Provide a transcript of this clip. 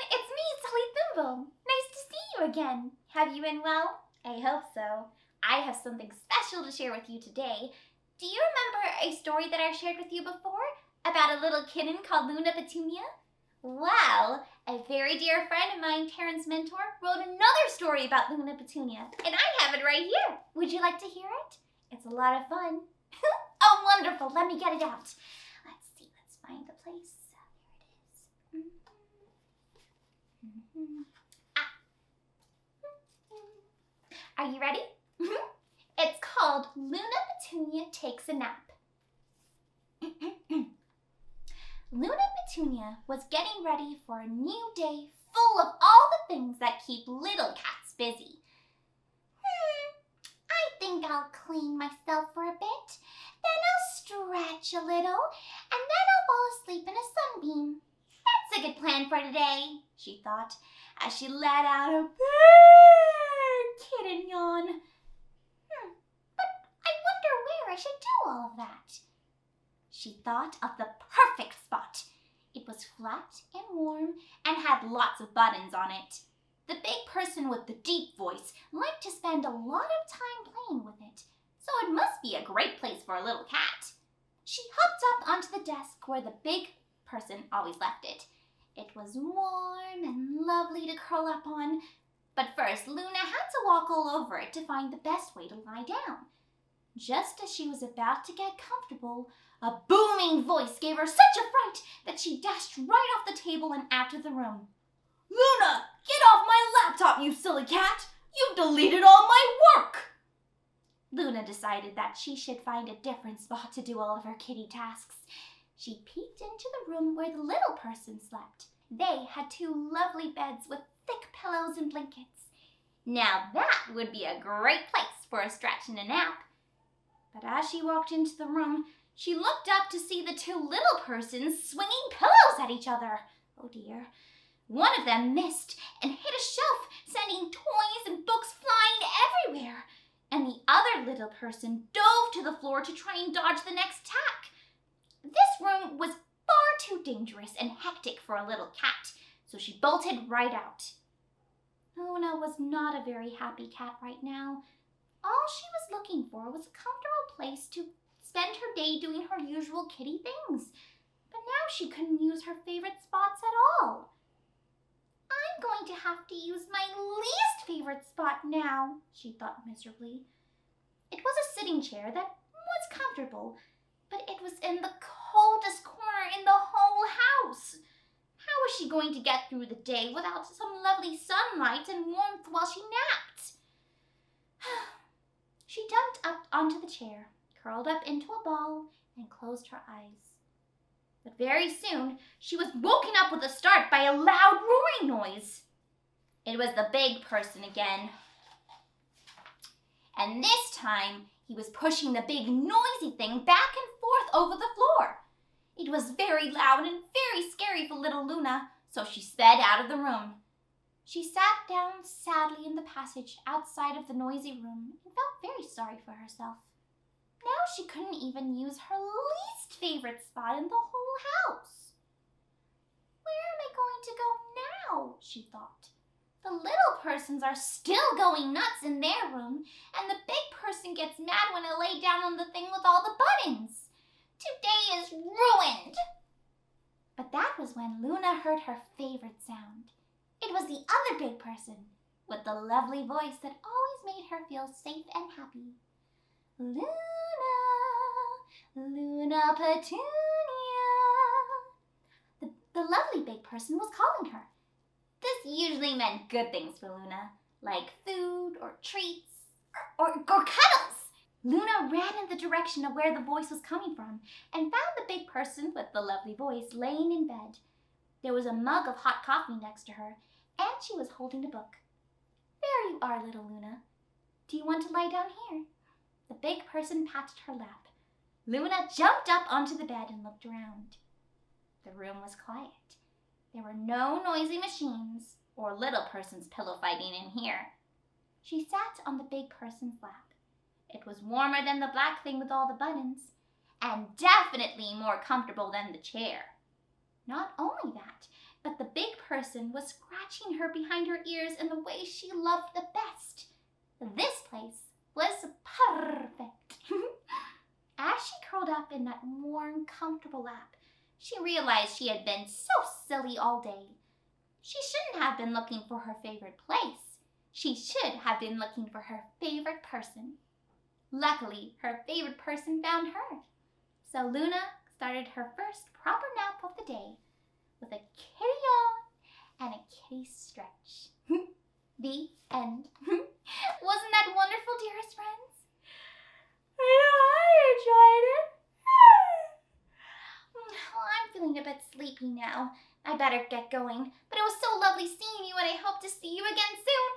it's me, Sully Thimball. Nice to see you again. Have you been well? I hope so. I have something special to share with you today. Do you remember a story that I shared with you before about a little kitten called Luna Petunia? Well, a very dear friend of mine, Terence Mentor, wrote another story about Luna Petunia, and I have it right here. Would you like to hear it? It's a lot of fun. Oh, wonderful. Let me get it out. Let's see. Let's find the place. Here it is. Are you ready? It's called Luna Petunia Takes a Nap. Luna Petunia was getting ready for a new day full of all the things that keep little cats busy. I think I'll clean myself for a bit, then I'll stretch a little, and then I'll fall asleep in a sunbeam. That's a good plan for today, she thought, as she let out a big kitten yawn. But I wonder where I should do all of that. She thought of the perfect spot. It was flat and warm and had lots of buttons on it. The big person with the deep voice liked to spend a lot of time playing with it, so it must be a great place for a little cat. She hopped up onto the desk where the big person always left it. It was warm and lovely to curl up on, but first Luna had to walk all over it to find the best way to lie down. Just as she was about to get comfortable, a booming voice gave her such a fright that she dashed right off the table and out of the room. "Luna, get off my laptop, you silly cat! You've deleted all my work!" Luna decided that she should find a different spot to do all of her kitty tasks. She peeked into the room where the little person slept. They had two lovely beds with thick pillows and blankets. Now that would be a great place for a stretch and a nap. But as she walked into the room, she looked up to see the two little persons swinging pillows at each other. Oh dear. One of them missed and hit a shelf, sending toys and books flying everywhere. And the other little person dove to the floor to try and dodge the next tack. This room was far too dangerous and hectic for a little cat, so she bolted right out. Luna was not a very happy cat right now. All she was looking for was a comfortable place to spend her day doing her usual kitty things. But now she couldn't use her favorite spots at all. I'm going to have to use my least favorite spot now, she thought miserably. It was a sitting chair that was comfortable, but it was in the coldest corner in the whole house. How was she going to get through the day without some lovely sunlight and warmth while she napped? She jumped up onto the chair, curled up into a ball, and closed her eyes. But very soon, she was woken up with a start by a loud roaring noise. It was the big person again. And this time, he was pushing the big noisy thing back and forth over the floor. It was very loud and very scary for little Luna, so she sped out of the room. She sat down sadly in the passage outside of the noisy room and felt very sorry for herself. Now she couldn't even use her least favorite spot in the whole house. Where am I going to go now? She thought. The little persons are still going nuts in their room, and the big person gets mad when I lay down on the thing with all the buttons. Today is ruined. But that was when Luna heard her favorite sound. It was the other big person, with the lovely voice that always made her feel safe and happy. Luna, Luna Petunia. The lovely big person was calling her. This usually meant good things for Luna, like food or treats or cuddles. Luna ran in the direction of where the voice was coming from and found the big person with the lovely voice laying in bed. There was a mug of hot coffee next to her, and she was holding a book. There you are, little Luna. Do you want to lie down here? The big person patted her lap. Luna jumped up onto the bed and looked around. The room was quiet. There were no noisy machines or little persons pillow fighting in here. She sat on the big person's lap. It was warmer than the black thing with all the buttons, and definitely more comfortable than the chair. Not only that, but the big person was scratching her behind her ears in the way she loved the best. This place was perfect. As she curled up in that warm, comfortable lap, she realized she had been so silly all day. She shouldn't have been looking for her favorite place. She should have been looking for her favorite person. Luckily, her favorite person found her. So Luna started her first proper nap of the day with a kitty yawn and a kitty stretch. The end. Wasn't that wonderful, dearest friends? I enjoyed it. Well, I'm feeling a bit sleepy now. I better get going. But it was so lovely seeing you, and I hope to see you again soon.